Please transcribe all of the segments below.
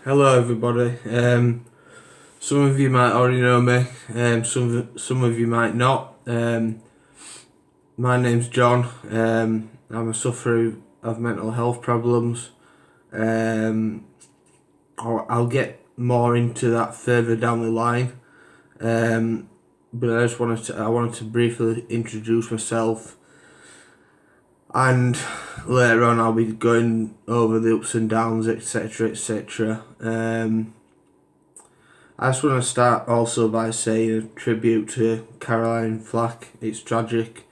Hello everybody. Some of you might already know me. Some of you might not. My name's John. I'm a sufferer of mental health problems. Um, I'll get more into that further down the line. But I wanted to briefly introduce myself, and later on I'll be going over the ups and downs, etc., etc. I just want to start also by saying a tribute to Caroline Flack. It's tragic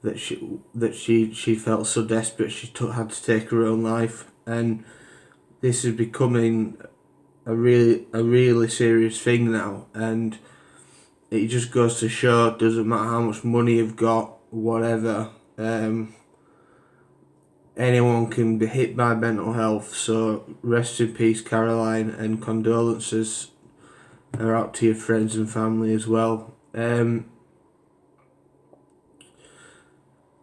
that she felt so desperate had to take her own life, and this is becoming a really serious thing now. And it just goes to show it doesn't matter how much money you've got, whatever. Anyone can be hit by mental health. So rest in peace, Caroline, and condolences are out to your friends and family as well.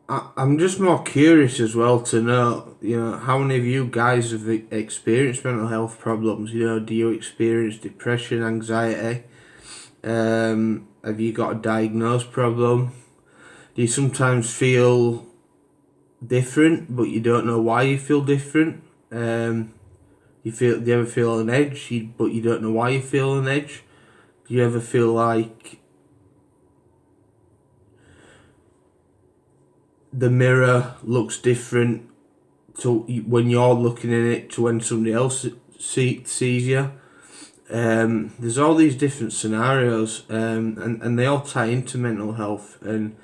I'm just more curious as well to know, how many of you guys have experienced mental health problems? Do you experience depression, anxiety? Have you got a diagnosed problem? Do you sometimes feel different, but you don't know why you feel different? Do you ever feel on edge, but you don't know why you feel on edge? Do you ever feel like the mirror looks different to when you're looking in it to when somebody else sees you? There's all these different scenarios, and they all tie into mental health. And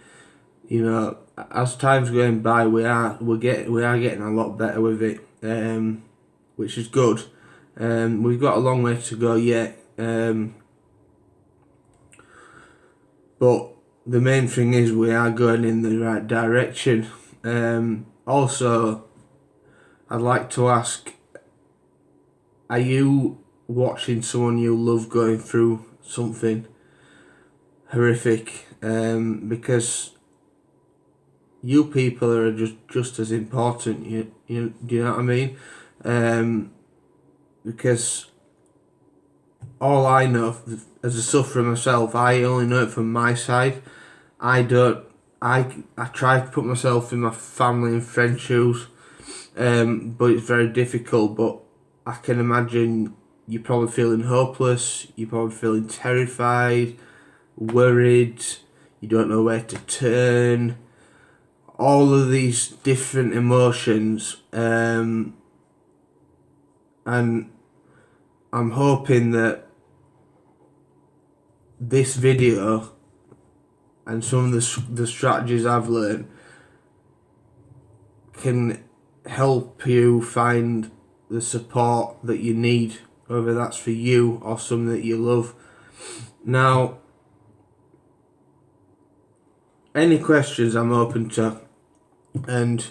as time's going by, we are getting a lot better with it, which is good. We've got a long way to go yet, but the main thing is we are going in the right direction. Also, I'd like to ask, are you watching someone you love going through something horrific? Because you people are just as important. Do you know what I mean? Because all I know as a sufferer myself, I only know it from my side. I try to put myself in my family and friends' shoes, but it's very difficult. But I can imagine you're probably feeling hopeless, you're probably feeling terrified, worried, you don't know where to turn. All of these different emotions, and I'm hoping that this video and some of the strategies I've learned can help you find the support that you need, whether that's for you or someone that you love. Now, any questions I'm open to, and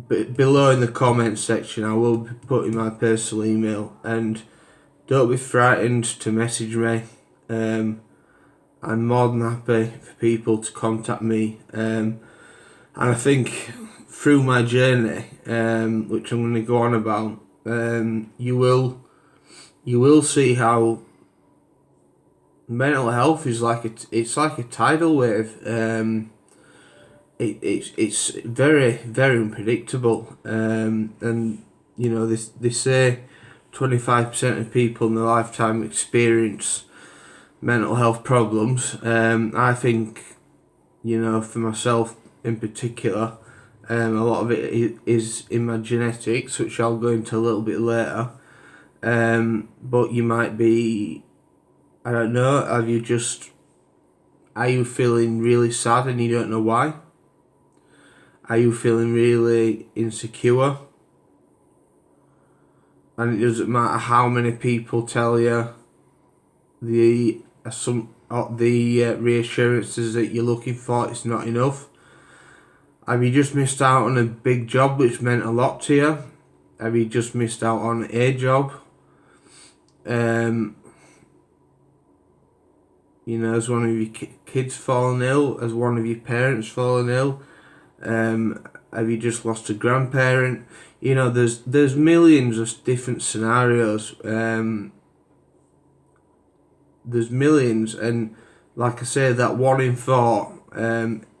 below in the comments section I will be putting my personal email, and don't be frightened to message me. I'm more than happy for people to contact me, and I think through my journey, which I'm going to go on about, you will see how mental health is it's like a tidal wave. It's very, very unpredictable, and they say 25% of people in their lifetime experience mental health problems. I think, for myself in particular, a lot of it is in my genetics, which I'll go into a little bit later. But you might be, I don't know, are you feeling really sad and you don't know why? Are you feeling really insecure? And it doesn't matter how many people tell you the reassurances that you're looking for, it's not enough. Have you just missed out on a big job which meant a lot to you? Have you just missed out on a job? Has one of your kids fallen ill? Has one of your parents fallen ill? have you just lost a grandparent? You know, there's millions of different scenarios. There's millions, and like I say, that 1 in 4,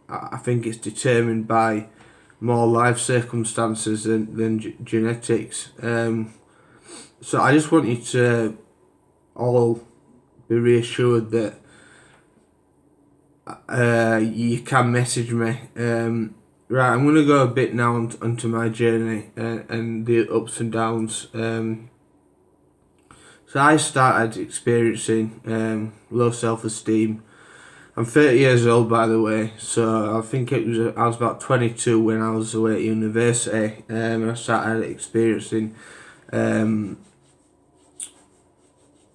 I think it's determined by more life circumstances than genetics. So I just want you to all be reassured that you can message me. Right, I'm going to go a bit now onto my journey and the ups and downs. So I started experiencing low self-esteem. I'm 30 years old, by the way, so I think I was about 22 when I was away at university, and I started experiencing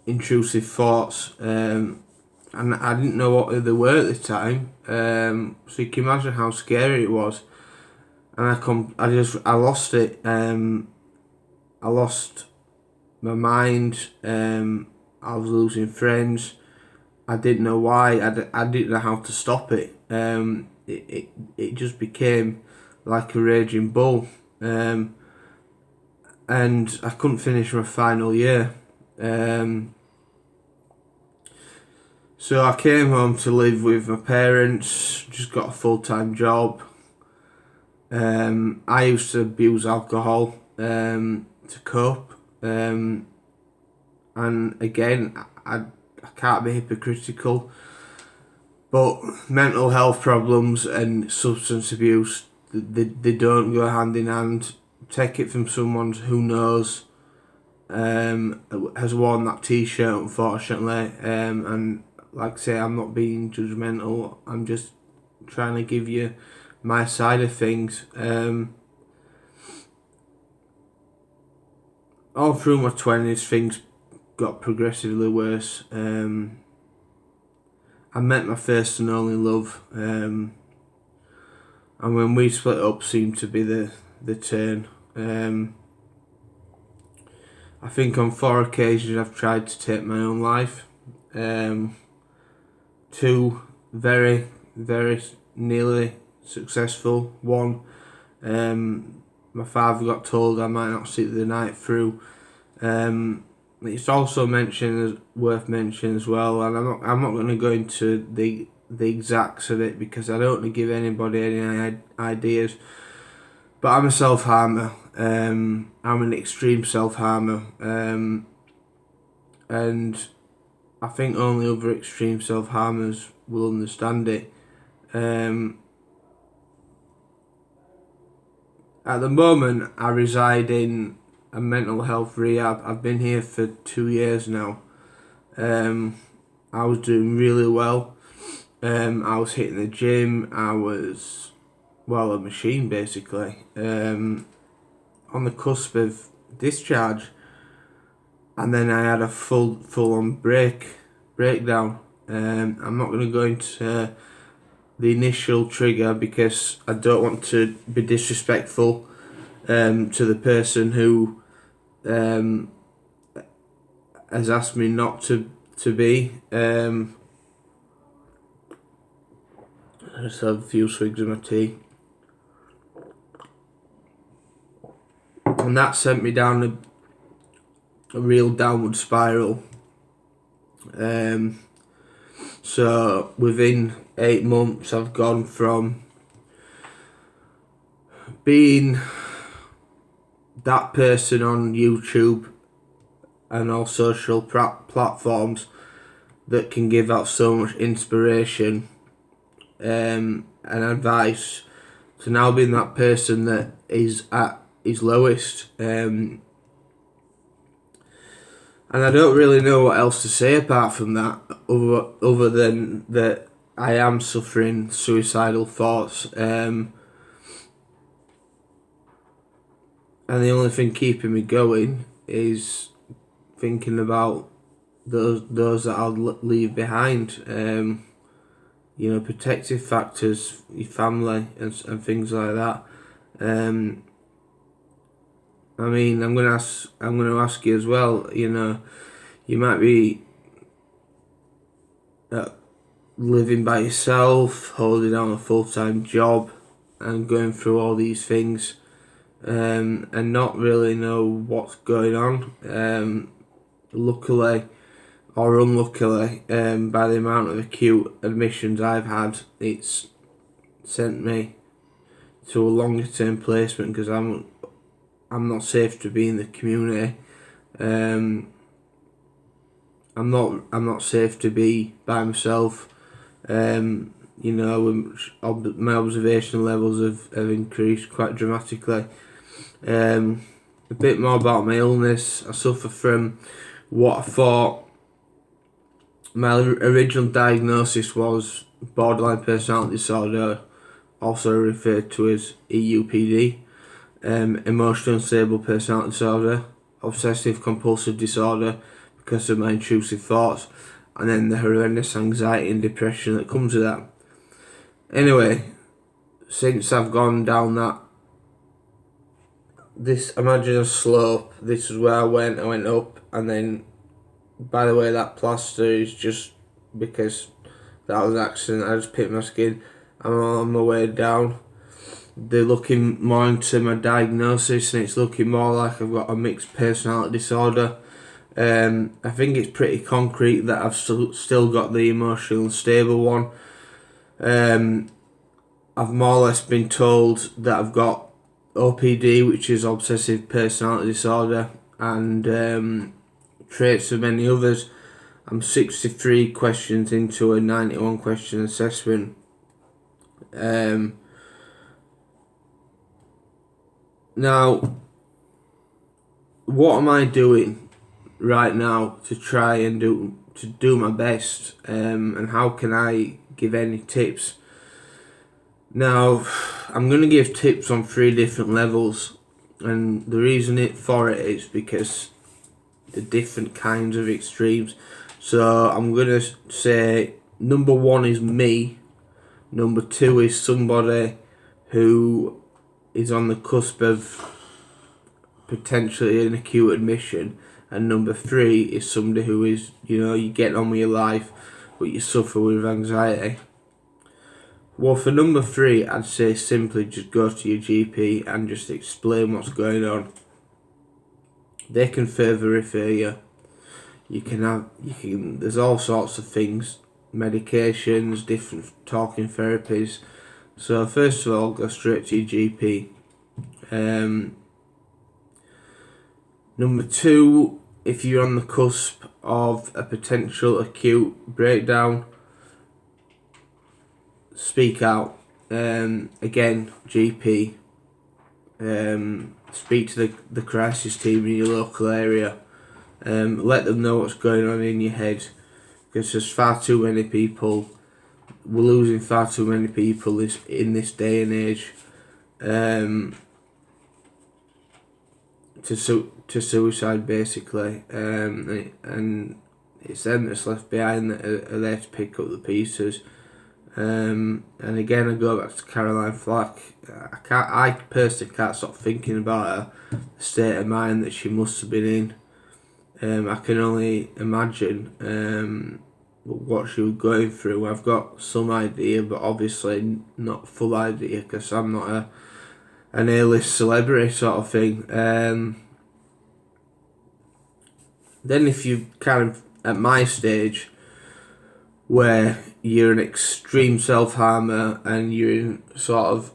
intrusive thoughts, and I didn't know what they were at the time. So you can imagine how scary it was, and I lost it. I lost my mind. I was losing friends. I didn't know why. I didn't know how to stop it. It just became like a raging bull, and I couldn't finish my final year. So I came home to live with my parents. Just got a full-time job. I used to abuse alcohol to cope. And again, I can't be hypocritical, but mental health problems and substance abuse, they don't go hand in hand. Take it from someone who knows, has worn that t-shirt, unfortunately, and like I say, I'm not being judgmental, I'm just trying to give you my side of things. All through my 20s, things got progressively worse. I met my first and only love, and when we split up seemed to be the turn. I think on 4 occasions I've tried to take my own life. 2 very, very nearly successful. 1, my father got told I might not see the night through. It's also worth mentioning as well, and I'm not going to go into the exacts of it because I don't want to give anybody any ideas. But I'm a self-harmer. I'm an extreme self-harmer, and I think only other extreme self-harmers will understand it. At the moment, I reside in a mental health rehab. I've been here for 2 years now. I was doing really well. I was hitting the gym. I was, well, a machine basically. On the cusp of discharge, and then I had a full-on breakdown. I'm not going to go into the initial trigger because I don't want to be disrespectful to the person who has asked me not to be. I just have a few swigs of my tea, and that sent me down a real downward spiral. So within 8 months, I've gone from being that person on YouTube and all social platforms that can give out so much inspiration and advice, to now being that person that is at his lowest. And I don't really know what else to say apart from that, other than that I am suffering suicidal thoughts. And the only thing keeping me going is thinking about those that I'll leave behind. Protective factors, your family and things like that. I'm going to ask you as well. You might be living by yourself, holding down a full-time job, and going through all these things, and not really know what's going on. Luckily or unluckily, by the amount of acute admissions I've had, it's sent me to a longer term placement because I'm not safe to be in the community. I'm not safe to be by myself. You know, my observation levels have increased quite dramatically. A bit more about my illness. I suffer from what I thought my original diagnosis was borderline personality disorder, also referred to as EUPD, emotional unstable personality disorder, obsessive compulsive disorder because of my intrusive thoughts, and then the horrendous anxiety and depression that comes with that. Anyway, since I've gone down imagine a slope. This is where I went up, and then, by the way, that plaster is just because that was an accident. I just picked my skin. I'm on my way down. They're looking more into my diagnosis, and it's looking more like I've got a mixed personality disorder. I think it's pretty concrete that I've still got the emotional unstable one. I've more or less been told that I've got OPD, which is obsessive personality disorder, and traits of many others. I'm 63 questions into a 91 question assessment. Now, what am I doing right now to try and do my best, and how can I give any tips? Now, I'm going to give tips on 3 different levels, and the reason for it is because the different kinds of extremes. So I'm going to say number 1 is me, number 2 is somebody who is on the cusp of potentially an acute admission, and number 3 is somebody who is, you're getting on with your life but you suffer with anxiety. Well, for number 3, I'd say simply just go to your GP and just explain what's going on. They can further refer you. There's all sorts of things, medications, different talking therapies. So first of all, go straight to your GP. Number 2, if you're on the cusp of a potential acute breakdown, speak out. Again, GP. Speak to the crisis team in your local area. Let them know what's going on in your head, because there's far too many people. We're losing far too many people in this day and age to suicide, basically, and it's them that's left behind that are there to pick up the pieces. And again, I go back to Caroline Flack. I personally can't stop thinking about her, the state of mind that she must have been in. I can only imagine what she was going through. I've got some idea, but obviously not full idea, because I'm not an A-list celebrity sort of thing. Then if you kind of at my stage, where you're an extreme self-harmer and you're in sort of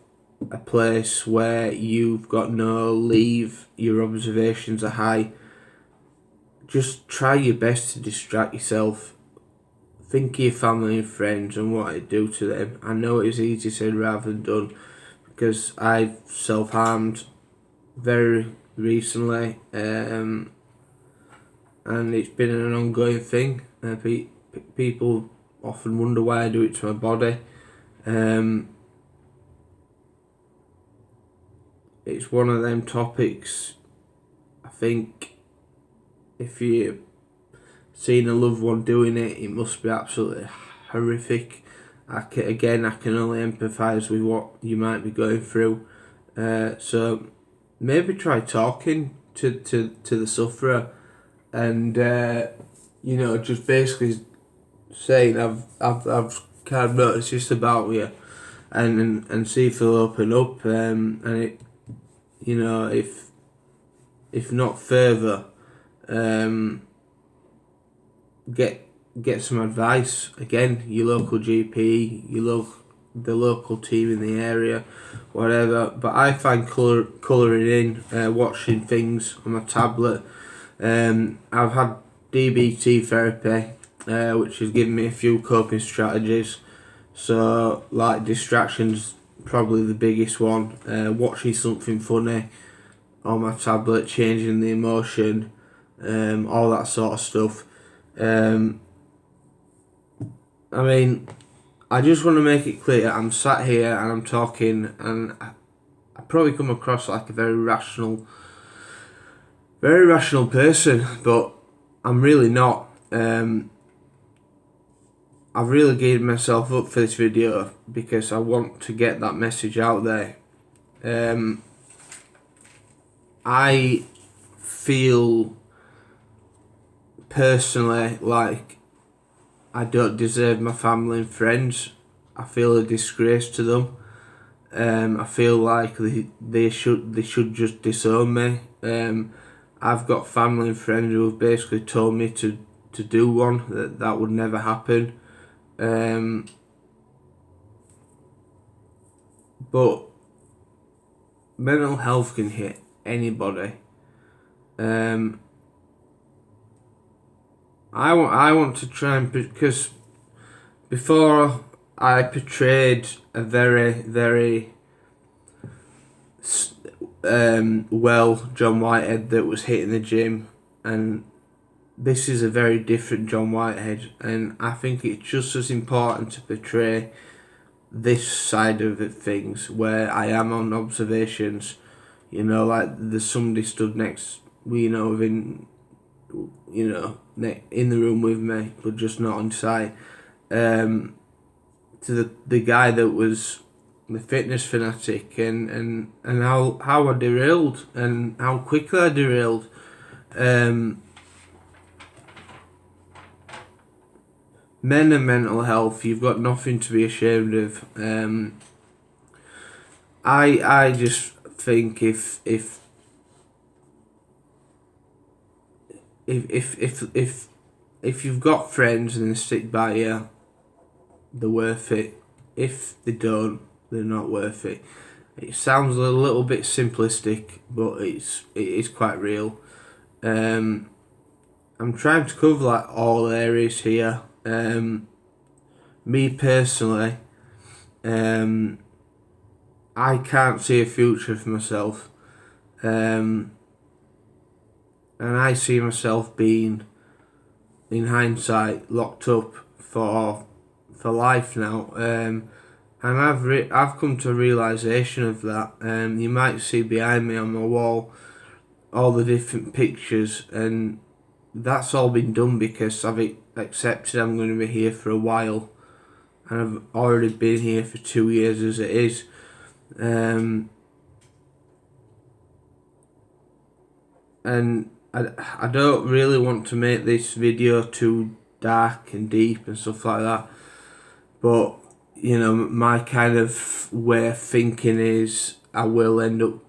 a place where you've got no leave, your observations are high, just try your best to distract yourself. Think of your family and friends and what it do to them. I know it's easier said rather than done, because I've self-harmed very recently, and it's been an ongoing thing. People often wonder why I do it to my body. It's one of them topics. I think if you've seen a loved one doing it, it must be absolutely horrific. I can only empathise with what you might be going through. So maybe try talking to the sufferer, and just basically saying, I've kind of noticed this about you, and see if they'll open up. And it, you know, if not further, get some advice. Again, your local GP, the local team in the area, whatever. But I find colouring in, watching things on my tablet. I've had DBT therapy, which has given me a few coping strategies. So, like, distractions, probably the biggest one. Watching something funny on my tablet, changing the emotion, all that sort of stuff. I mean, I just want to make it clear, I'm sat here and I'm talking, and I probably come across like a very rational person, but I'm really not. I've really geared myself up for this video because I want to get that message out there. I feel personally like I don't deserve my family and friends. I feel a disgrace to them. I feel like they should just disown me. I've got family and friends who have basically told me to do one, that would never happen. But mental health can hit anybody. I want to try and, because before I portrayed a very well John Whitehead that was hitting the gym, and this is a very different John Whitehead, and I think it's just as important to portray this side of things where I am on observations, you know, like there's somebody stood next, you know, within, you know, in the room with me, but just not on site. To the guy that was the fitness fanatic, and how I derailed and how quickly I derailed. Men and mental health, you've got nothing to be ashamed of. I just think if you've got friends and they stick by you, they're worth it. If they don't, they're not worth it. It sounds a little bit simplistic, but it is quite real. I'm trying to cover like all areas here. Me personally, I can't see a future for myself, and I see myself being, in hindsight, locked up for life now. And I've come to a realisation of that. You might see behind me on my wall all the different pictures, and that's all been done because I've accepted I'm going to be here for a while, and I've already been here for 2 years as it is. And I don't really want to make this video too dark and deep and stuff like that, but you know, my kind of way of thinking is I will end up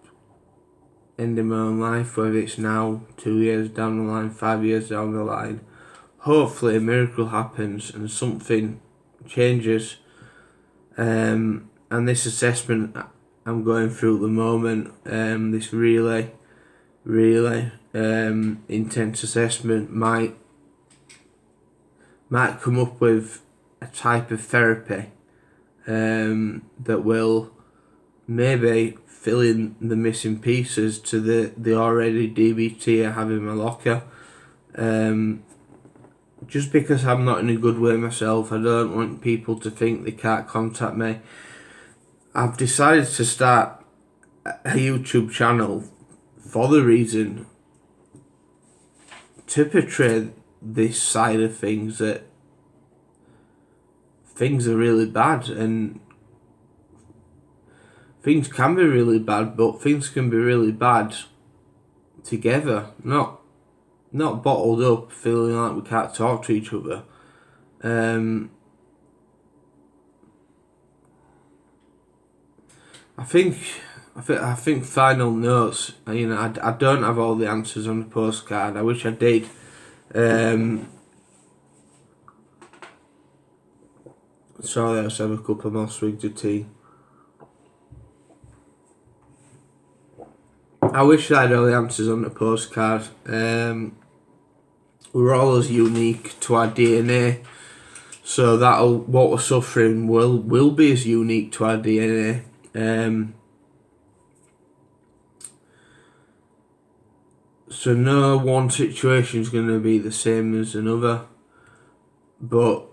ending my own life, whether it's now, 2 years down the line, 5 years down the line. Hopefully a miracle happens and something changes. And this assessment I'm going through at the moment, this really intense assessment might come up with a type of therapy that will maybe fill in the missing pieces to the already DBT I have in my locker. Just because I'm not in a good way myself, I don't want people to think they can't contact me. I've decided to start a YouTube channel for the reason to portray this side of things, that things are really bad, and things can be really bad, but things can be really bad together, not bottled up, feeling like we can't talk to each other. I think final notes. You know, I don't have all the answers on the postcard. I wish I did. Sorry, let's have a couple more swigs of tea. I wish I had all the answers on the postcard. We're all as unique to our DNA, so what we're suffering will be as unique to our DNA. So no one situation is going to be the same as another, but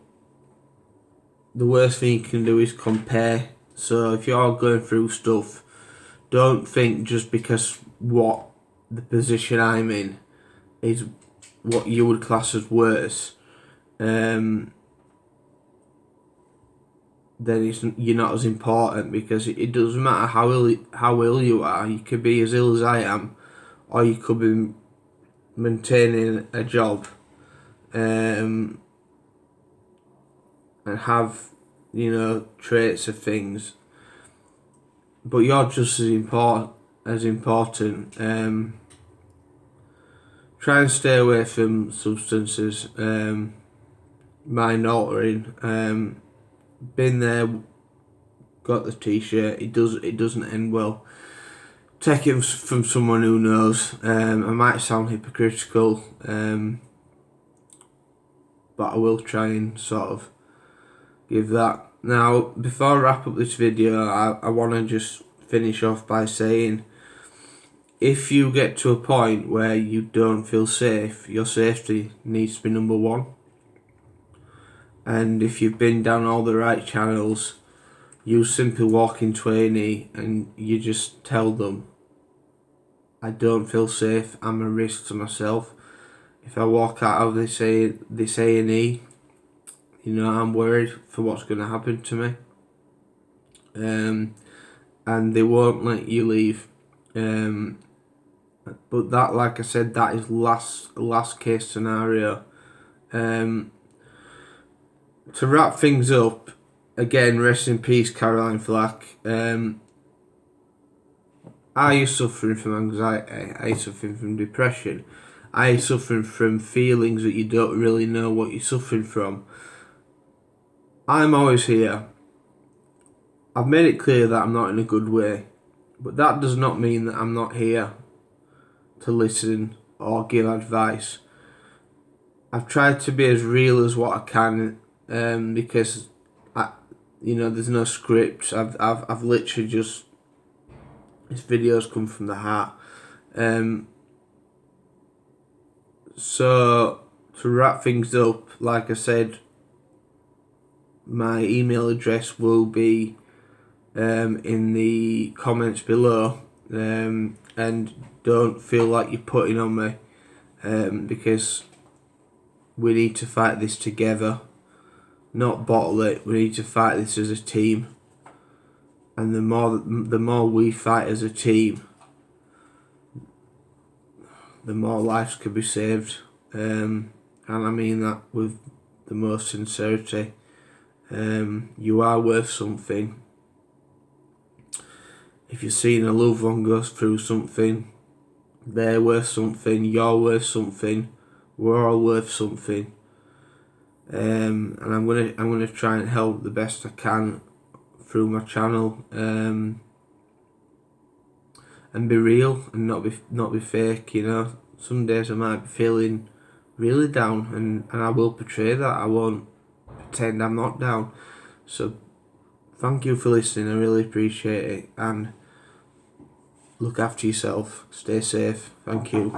the worst thing you can do is compare. So if you're going through stuff, don't think just because what the position I'm in is what you would class as worse, then you're not as important, because it doesn't matter how ill you are. You could be as ill as I am, or you could be maintaining a job, and have, you know, traits of things, but you're just as important. Try and stay away from substances, mind altering. Been there, got the t-shirt. It doesn't end well. Take it from someone who knows. I might sound hypocritical, but I will try and sort of give that. Now, before I wrap up this video, I want to just finish off by saying, if you get to a point where you don't feel safe, your safety needs to be number one. And if you've been down all the right channels, you simply walk into A&E and you just tell them, I don't feel safe, I'm a risk to myself. If I walk out of this A&E, you know, I'm worried for what's going to happen to me. And they won't let you leave. But that, like I said, that is last case scenario. To wrap things up, again, rest in peace, Caroline Flack. Are you suffering from anxiety? Are you suffering from depression? Are you suffering from feelings that you don't really know what you're suffering from? I'm always here. I've made it clear that I'm not in a good way, but that does not mean that I'm not here to listen or give advice. I've tried to be as real as what I can, because there's no script. I've literally just, this video's come from the heart. So to wrap things up, like I said, my email address will be in the comments below, and don't feel like you're putting on me, because we need to fight this together, not bottle it. We need to fight this as a team, and the more we fight as a team, the more lives could be saved, and I mean that with the most sincerity. You are worth something. If you're seeing a loved one go through something, they're worth something, you're worth something, we're all worth something. And I'm gonna try and help the best I can through my channel, and be real and not be fake. You know, some days I might be feeling really down, and I will portray that. I won't pretend I'm not down. So thank you for listening, I really appreciate it, and look after yourself, stay safe. Thank you.